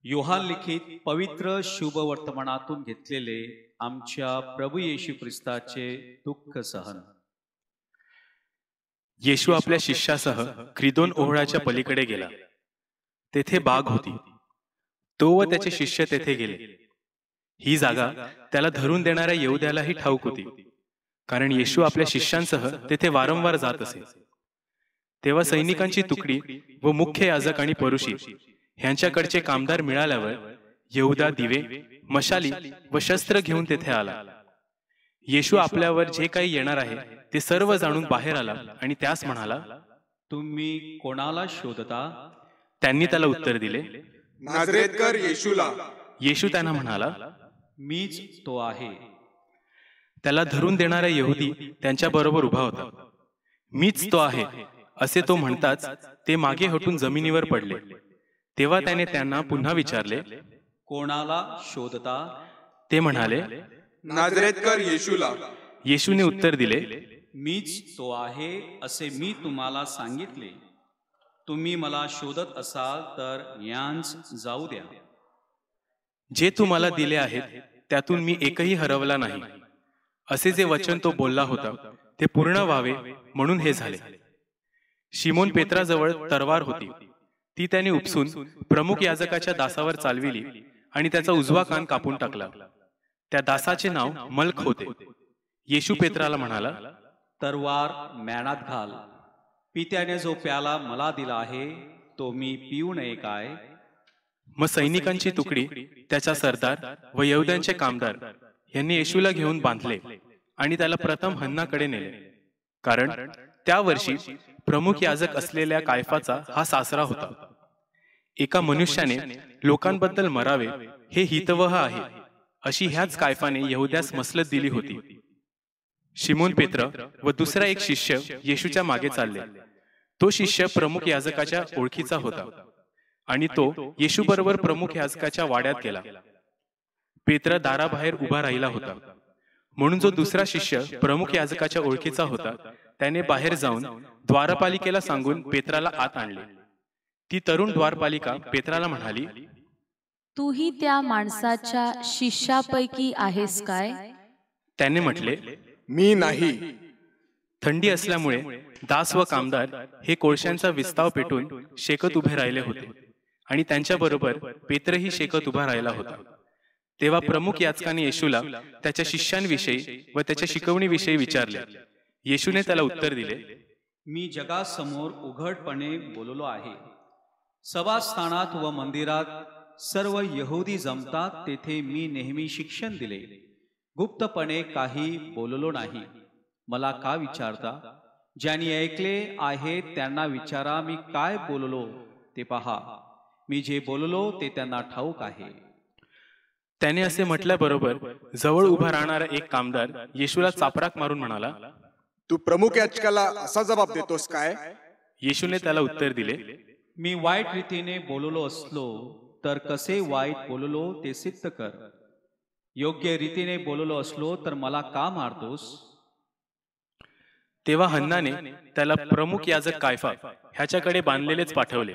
योहान लिखित पवित्र शुभ वर्तमानातून घेतलेले आमच्या प्रभू येशू ख्रिस्ताचे दुःख सहन. येशू आपल्या शिष्यासह क्रिदोन ओहळाच्या पलीकडे गेला. तेथे बाग होती. तो व त्याचे शिष्य तेथे गेले. ही जागा त्याला धरून देणाऱ्या यहुद्यालाही ठाऊक होती, कारण येशू आपल्या शिष्यांसह तेथे वारंवार जात असे. तेव्हा सैनिकांची तुकडी व मुख्य याजक आणि परुषी ह्यांच्याकडचे कामदार मिळाल्यावर यहुदा दिवे, मशाली व शस्त्र घेऊन तेथे आला. येशू आपल्यावर जे काही येणार आहे ते सर्व जाणून बाहेर आला आणि त्यास म्हणाला, तुम्ही कोणाला शोधता? त्यांनी त्याला उत्तर दिले, नाझरेतकर येशूला. येशू त्यांना म्हणाला, मीच तो आहे. त्याला धरून देणारा यहुदी त्यांच्याबरोबर उभा होता. मीच तो आहे असे तो म्हणताच ते मागे हटून जमिनीवर पडले. तेव्हा त्याने त्यांना पुन्हा विचारले, कोणाला शोधता? ते म्हणाले, नाझरेतकर येशूला. येशूने उत्तर दिले, मीच तो आहे असे मी तुम्हाला सांगितले. तुम्ही मला शोधत असाल तर यांच जाऊ द्या. जे तू मला दिले आहेत त्यातून मी एकही हरवला नाही. असे जे वचन तो बोलला होता ते पूर्ण व्हावे म्हणून हे झाले. शिमोन पेत्राजवळ तरवार होती. ती त्याने उपसून प्रमुख याजकाच्या दासावर चालविली आणि त्याचा उजवा कान कापून टाकला. त्या दासाचे नाव मल्क होते. येशू पेत्राला म्हणाला, तरवार म्याणात घाल. पित्याने जो प्याला मला दिला आहे तो मी पिऊ नये काय? मग सैनिकांची तुकडी, त्याचा सरदार व यहुद्यांचे कामदार यांनी येशूला घेऊन बांधले आणि त्याला प्रथम हन्नाकडे नेले, कारण त्या वर्षी प्रमुख याजक असलेल्या कायफाचा हा सासरा होता. एका मनुष्याने लोकांबद्दल मरावे हे हितवह आहे अशी ह्याच कायफाने यहुद्यास मसलत दिली होती. शिमोन पेत्र व दुसरा एक शिष्य येशूच्या मागे चालले. तो शिष्य प्रमुख याजकाच्या ओळखीचा होता आणि तो येशू बरोबर प्रमुख याजकाच्या वाड्यात गेला. पेत्र दाराबाहेर उभा राहिला होता, म्हणून जो दुसरा शिष्य प्रमुख याजकाच्या ओळखीचा होता त्याने बाहेर जाऊन द्वारपालिकेला सांगून पेत्राला आत आणले. ती तरुण द्वारपालिका पेत्राला म्हणाली, तूही त्या माणसाच्या शिष्यापैकी आहेस काय? त्याने म्हटले, मी नाही. थंडी असल्यामुळे दास व कामदार हे कोळशांचा विस्ताव पेटून शेकत उभे राहिले होते आणि त्यांच्याबरोबर पेत्रही शेकत उभा राहिला होता. तेव्हा प्रमुख याजकाने येशूला त्याच्या शिष्यांविषयी व त्याच्या शिकवणीविषयी विचारले. येशूने त्याला उत्तर दिले, मी जगासमोर उघडपणे बोललो आहे. सभास्थानात व मंदिरात सर्व यहुदी जमतात तेथे मी नेहमी शिक्षण दिले. गुप्तपणे काही बोललो नाही. मला का विचारता? ज्यांनी ऐकले आहे त्यांना विचारा, मी काय बोललो ते पहा. मी जे बोललो ते त्यांना ठाऊक आहे. त्याने असे म्हटल्याबरोबर जवळ उभा राहणारा एक कामदार येशूला चापराक मारून म्हणाला, तू प्रमुख याजकाला असा जबाब देतोस काय? येशूने त्याला उत्तर दिले, मी वाईट रीतीने बोललो असलो तर कसे वाईट बोललो ते सिद्ध कर. योग्य रीतीने बोललो असलो तर मला का मारतोस? तेव्हा हन्नाने त्याला प्रमुख याजक कायफा ह्याच्याकडे बांधलेलेच पाठवले.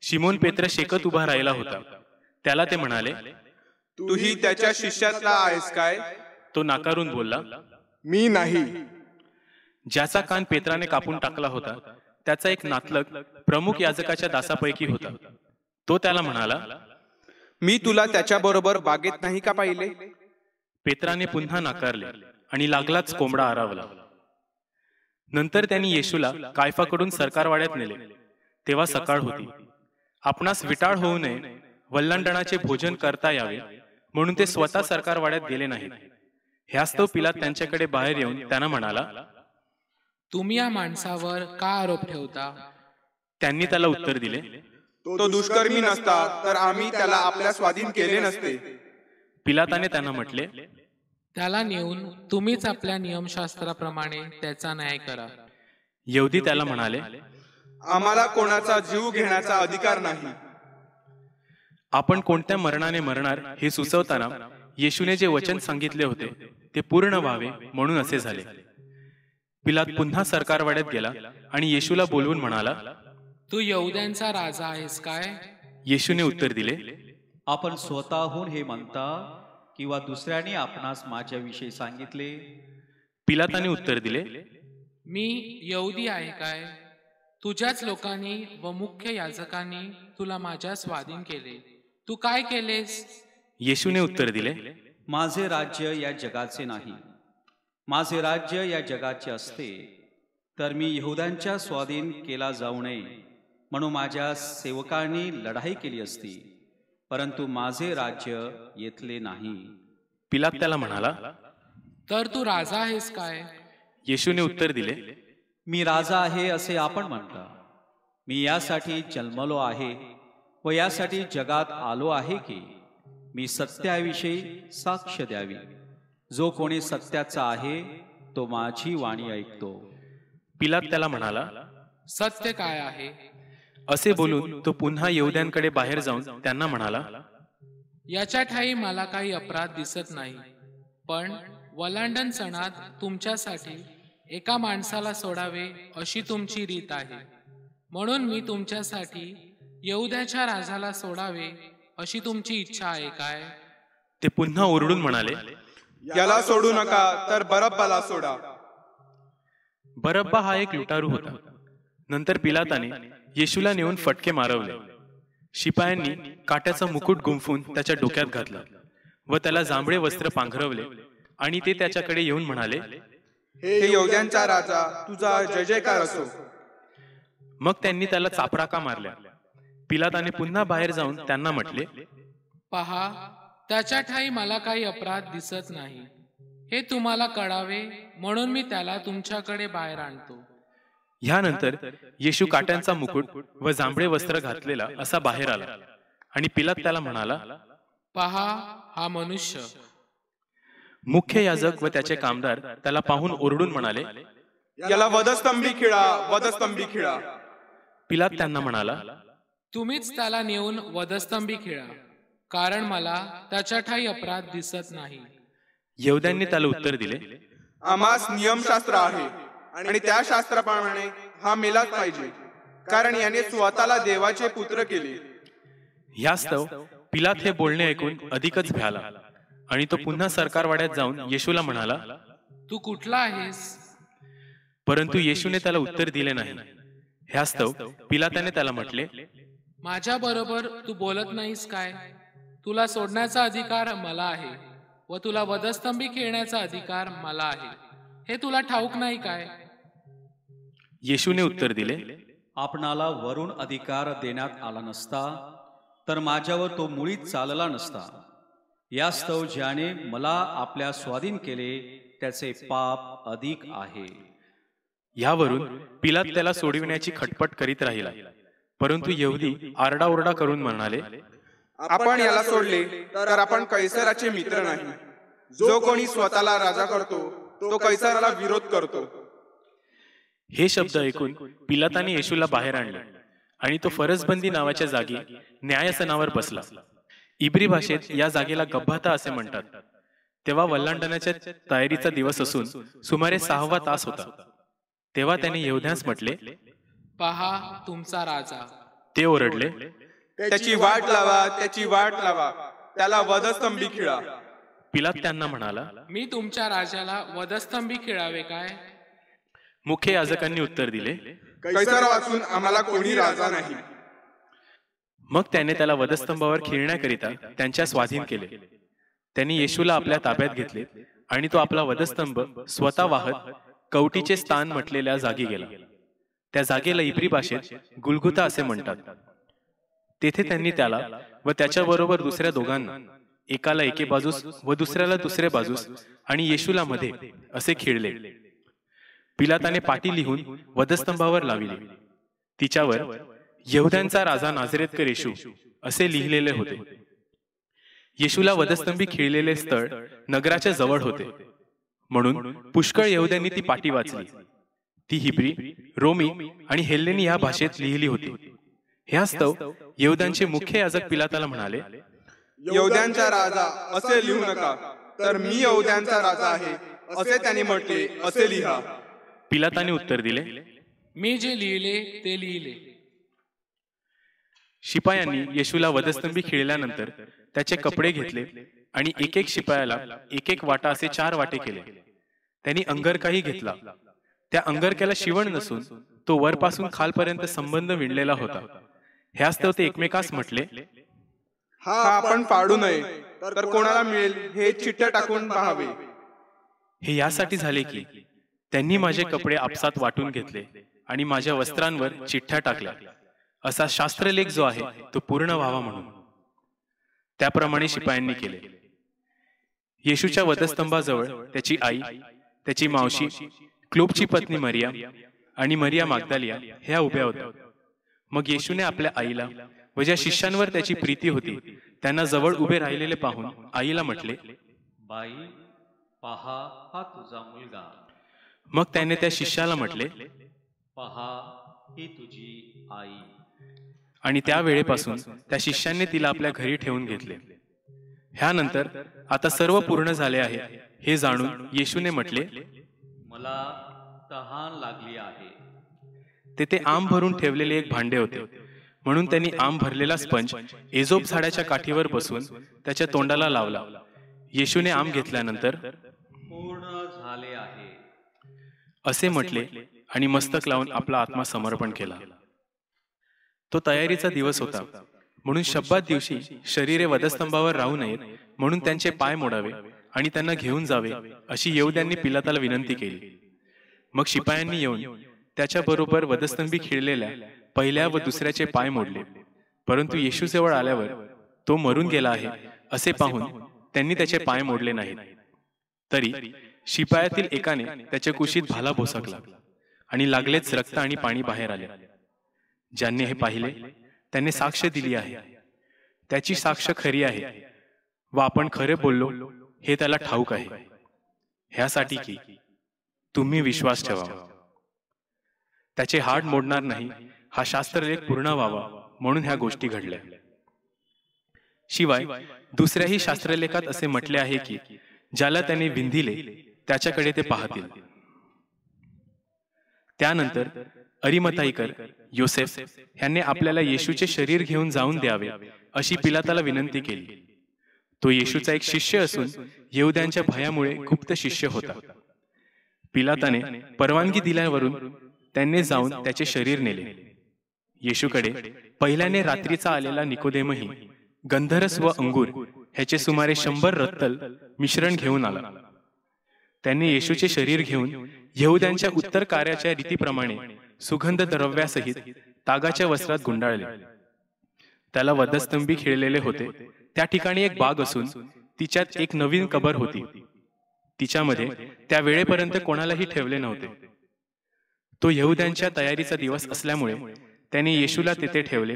शिमोन पेत्र शेकत उभा राहिला होता. त्याला ते म्हणाले, तूही त्याच्या शिष्यातला आहेस काय? तो नाकारून बोलला, मी नाही. ज्याचा कान पेत्राने कापून टाकला होता त्याचा एक नातलग प्रमुख याजकाच्या दासापैकी होता. तो त्याला म्हणाला, मी तुला त्याच्याबरोबर बागेत नाही का पाहिले? पेत्राने पुन्हा नाकारले आणि लागलाच कोंबडा आरावला. नंतर त्यांनी येशूला कायफाकडून सरकारवाड्यात नेले. तेव्हा सकाळ होती. आपणास विटाळ होऊ नये, वल्लांडणाचे भोजन करता यावे म्हणून ते स्वतः सरकारवाड्यात गेले नाहीत. ह्यास्तव पिलात त्यांच्याकडे बाहेर येऊन त्यांना म्हणाला, तुम्ही या माणसावर का आरोप ठेवता? त्यांनी त्याला उत्तर दिले, तो दुष्कर्मी नसता तर आम्ही त्याला आपल्या स्वाधीन केले नसते. पिलाताने त्यांना म्हटले, त्याला नेऊन तुम्हीच आपल्या नियमशास्त्राप्रमाणे त्याचा न्याय करा. यहुदी त्याला म्हणाले, आम्हाला कोणाचा जीव घेण्याचा अधिकार नाही. आपण कोणत्या मरणाने मरणार हे सुचवताना येशूने जे वचन सांगितले होते ते पूर्ण व्हावे म्हणून असे झाले. पिलात पुन्हा सरकारवाड्यात गेला आणि येशूला बोलवून म्हणाला, तू यहुद्यांचा राजा आहेस काय? येशूने उत्तर दिले, आपण स्वतःहून हे म्हणता किंवा दुसऱ्याने आपणास माझ्याविषयी सांगितले? पिलाताने उत्तर दिले, मी यहुदी आहे काय? तुझ्याच लोकांनी व मुख्य याजकांनी तुला माझ्या स्वाधीन केले. तू काय केलेस? येशूने उत्तर दिले, माझे राज्य या जगाचे नाही. माझे राज्य या जगाचे असते तर मी यहुद्यांच्या स्वाधीन केला जाऊ नये म्हणून माझ्या सेवकांनी लढाई केली असती, परंतु माझे राज्य येथले नाही. पिलात त्याला म्हणाला, तर तू राजा आहेस काय? येशूने उत्तर दिले, मी राजा आहे असे आपण म्हणता. मी यासाठी जन्मलो आहे व यासाठी जगात आलो आहे की मी सत्याविषयी साक्ष द्यावी. जो कोणी सत्याचा आहे तो माझी वाणी ऐकतो. पिलात त्याला म्हणाला, सत्य काय आहे? असे बोलून तो पुन्हा यहुद्यांकडे बाहेर जाऊन त्यांना म्हणाला, याच्या ठाई मला काही अपराध दिसत नाही, पण वलांडण सणात तुमच्यासाठी एका माणसाला सोडावे अशी तुमची रीत आहे. म्हणून मी तुमच्यासाठी यहुद्याच्या राजाला सोडावे अशी तुमची इच्छा आहे काय? ते पुन्हा ओरडून म्हणाले, याला सोडू नका, तर बरब्बाला सोडा. बरब्बा हा एक लुटारू होता. नंतर पिलाताने येशूला नेऊन फटके मारवले. शिपायांनी काट्याचा मुकुट गुंफून त्याच्या डोक्यात घातला व त्याला जांभळे वस्त्र पांघरवले आणि ते त्याच्याकडे येऊन म्हणाले, हे यहुद्यांचा राजा, तुझा जय जयकार असो. मग त्यांनी त्याला चापराका मारल्या. पिलाताने पुन्हा बाहेर जाऊन त्यांना म्हटले, पहा, त्याच्या ठाई मला काही अपराध दिसत नाही. हे तुम्हाला कळावे म्हणून मी त्याला तुमच्याकडे बाहेर आणतो. ह्यानंतर येशू काट्यांचा मुकुट व जांभळे वस्त्र घातलेला असा बाहेर आला आणि पिलात त्याला म्हणाला, पहा, हा मनुष्य. मुख्य याजक व त्याचे कामदार त्याला पाहून ओरडून म्हणाले, याला वधस्तंभी खिळा, वधस्तंभी खिळा. पिलात त्यांना म्हणाला, तुम्हीच त्याला नेऊन वधस्तंभी खिळा, कारण मला त्याच्या ठाई अपराध दिसत नाही. यहुद्यांनी त्याला उत्तर दिले, आम्हास नियमशास्त्र आहे आणि त्या शास्त्राप्रमाणे हा मेलाच पाहिजे, कारण याने स्वतःला देवाचे पुत्र केले. ह्यास्तव पिलात हे बोलणे ऐकून अधिकच भ्याला आणि तो पुन्हा सरकारवाड्यात जाऊन येशूला म्हणाला, तू कुठला आहेस? परंतु येशूने त्याला उत्तर दिले नाही. ह्यास्तव पिलाताने त्याला म्हटले, माझ्या बरोबर तू बोलत नाहीस काय? तुला सोडण्याचा अधिकार मला आहे व तुला वधस्तंभी खेळण्याचा अधिकार मला आहे. हे तुला ठाऊक नाही काय? येशूने उत्तर दिले, आपणाला वरून अधिकार देण्यात आला नसता तर माझ्यावर तो मुळीच चालला नसता. यास्तव ज्याने मला आपल्या स्वाधीन केले त्याचे पाप अधिक आहे. यावरून पिलात त्याला सोडविण्याची खटपट करीत राहिला. परंतु यहुदी आरडाओरडा करून म्हणाले, आपण याला सोडले तर आपण कैसराचे मित्र नाही. जो कोणी स्वतःला राजा करतो तो कैसराला विरोध करतो. हे शब्द ऐकून पिलाताने येशूला बाहेर आणले आणि तो फरसबंदी नावाच्या जागी न्यायासनावर बसला. इब्री भाषेत या जागेला गब्बाता असे म्हणतात. तेव्हा वल्लांडणाच्या तयारीचा दिवस असून सुमारे 6वा तास होता. तेव्हा त्याने यहुद्यांस म्हटले, पहा, तुमचा राजा. ते ओरडले, त्याची वाट लावा, त्याची वाट लावा, त्याला वधस्तंभी खिळा. पिलात त्यांना म्हणाला, मी तुमच्या राजाला वधस्तंभी खिळावे काय? मुख्य याजकांनी उत्तर दिले, कैसर वाचून आम्हाला कोणी राजा नाही. मग त्याने त्याला वधस्तंभावर खिळण्याकरिता त्यांच्या स्वाधीन केले. त्यांनी येशूला आपल्या ताब्यात घेतले आणि तो आपला वधस्तंभ स्वतः वाहत कवटीचे स्थान म्हटलेल्या जागी गेला. त्या जागेला इब्री भाषेत गुलगुता असे म्हणतात. तेथे त्यांनी त्याला व त्याच्याबरोबर दुसऱ्या दोघांना, एकाला एके बाजूस व दुसऱ्याला दुसऱ्या बाजूस आणि येशूला मध्ये असे खिळले. पिलाताने पाटी लिहून वधस्तंभावर लाविली. तिच्यावर यहुद्यांचा राजा नाझरेतकर येशू असे लिहिलेले होते. येशूला वधस्तंभी खिळलेले स्थळ नगराच्या जवळ होते, म्हणून पुष्कळ यहुद्यांनी ती पाटी वाचली. ती हिब्री, रोमी आणि हेल्लेनी या भाषेत लिहिली होती. ह्यास्तव यहुद्यांचे मुख्य याजक पिलाताला म्हणाले, यहुद्यांचा राजा असे लिहू नका, तर मी यहुद्यांचा राजा आहे असे त्याने म्हटले असे लिहा. पिलाताने उत्तर दिले, मी जे लिहिले ते लिहिले. शिपायांनी येशूला वधस्तंभी खिळल्यानंतर त्याचे कपडे घेतले आणि एक एक शिपायाला एक एक वाटा असे 4 वाटे केले. त्यांनी अंगरखाही घेतला. त्या अंगरख्याला शिवण नसून तो वरपासून खालपर्यंत संबंध विणलेला होता. ह्यास्तव ते एकमेकास म्हटले, हा आपण पाडू नये, तर कोणाला मिळेल हे चिठ्ठ्या टाकून पाहावे. हे यासाठी झाले की त्यांनी माझे कपडे आपसात वाटून घेतले आणि माझ्या वस्त्रांवर चिठ्ठ्या टाकल्या, असा शास्त्रलेख जो आहे तो पूर्ण व्हावा म्हणून. त्याप्रमाणे शिपायांनी केले. येशूच्या वधस्तंभाजवळ त्याची आई, त्याची मावशी, क्लोपची पत्नी मरिया आणि मरिया मागदालिया ह्या उभ्या होत्या. मग येशूने आपल्या आईला व ज्या शिष्यांवर त्याची प्रीती होती त्यांना जवळ उभे राहिलेले पाहून आईला म्हटले, बाई, पहा हा तुझा मुलगा. मग त्याने त्या शिष्याला म्हटले, पहा ही तुझी आई. आणि त्या वेळेपासून त्या शिष्यांनी तिला आपल्या घरी ठेवून घेतले. ह्यानंतर आता सर्व पूर्ण झाले आहे हे जाणून येशूने म्हटले, मला तहान लागली आहे. तेथे आंब भरून ठेवलेले एक भांडे होते. म्हणून त्यांनी आंब भरलेला स्पंज एजोप झाडाच्या काठीवर बसून त्याच्या तोंडाला लावला. येशूने आंब घेतल्यानंतर पूर्ण झाले आहे असे म्हटले आणि मस्तक लावून आपला आत्मा समर्पण केला. तो तयारीचा दिवस होता, म्हणून शब्बात दिवशी शरीरे वधस्तंभावर राहू नयेत म्हणून त्यांचे पाय मोडावे आणि त्यांना घेऊन जावे अशी यहूद्यांनी पिलाताला विनंती केली. मग शिपायांनी येऊन त्याच्याबरोबर वधस्तंभी खिळलेल्या पहिल्या व दुसऱ्याचे पाय मोडले. परंतु येशूजवळ आल्यावर तो मरून गेला आहे असे पाहून त्यांनी त्याचे पाय मोडले नाहीत. तरी शिपायातील एकाने त्याच्या कुशीत भाला भोसकला आणि लागलेच रक्त आणि पाणी बाहेर आले. ज्यांनी हे पाहिले त्याने साक्ष दिली आहे. त्याची साक्ष खरी आहे व आपण खरे बोललो हे त्याला ठाऊक आहे, ह्यासाठी की तुम्ही विश्वास ठेवा. त्याचे हाड मोडणार नाही हा शास्त्रलेख पूर्ण व्हावा म्हणून ह्या गोष्टी घडल्या. शिवाय दुसऱ्याही शास्त्रलेखात असे म्हटले आहे की ज्याला त्याने विंधिले त्याच्याकडे ते पाहतील. त्यानंतर अरिमथाईकर योसेफ ह्यांनी आपल्याला येशूचे शरीर घेऊन जाऊन द्यावे अशी पिलाताला विनंती केली. तो येशूचा एक शिष्य असून यहूद्यांच्या भयामुळे गुप्त शिष्य होता. पिलाताने परवानगी दिल्यावरून त्यांनी जाऊन त्याचे शरीर नेले. येशूकडे पहिल्याने रात्रीचा आलेला निकोदेमही गंधरस व अंगूर ह्याचे सुमारे 100 रत्तल मिश्रण घेऊन आला. त्यांनी येशूचे शरीर घेऊन यहूद्यांच्या उत्तर कार्याच्या रीतीप्रमाणे सुगंध द्रव्यासहित तागाच्या वस्त्रात गुंडाळले. त्याला वधस्तंभी खिळलेले होते. त्या ठिकाणी एक बाग असून तिच्यात एक नवीन कबर होती. तिच्यामध्ये त्या वेळेपर्यंत कोणालाही ठेवले नव्हते. तो यहूद्यांच्या तयारीचा दिवस असल्यामुळे त्याने येशूला तेथे ठेवले,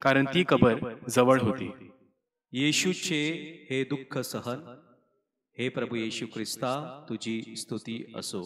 कारण ती कबर जवळ होती. येशूचे हे दुःख सहन. हे प्रभू येशू ख्रिस्ता, तुझी स्तुती असो.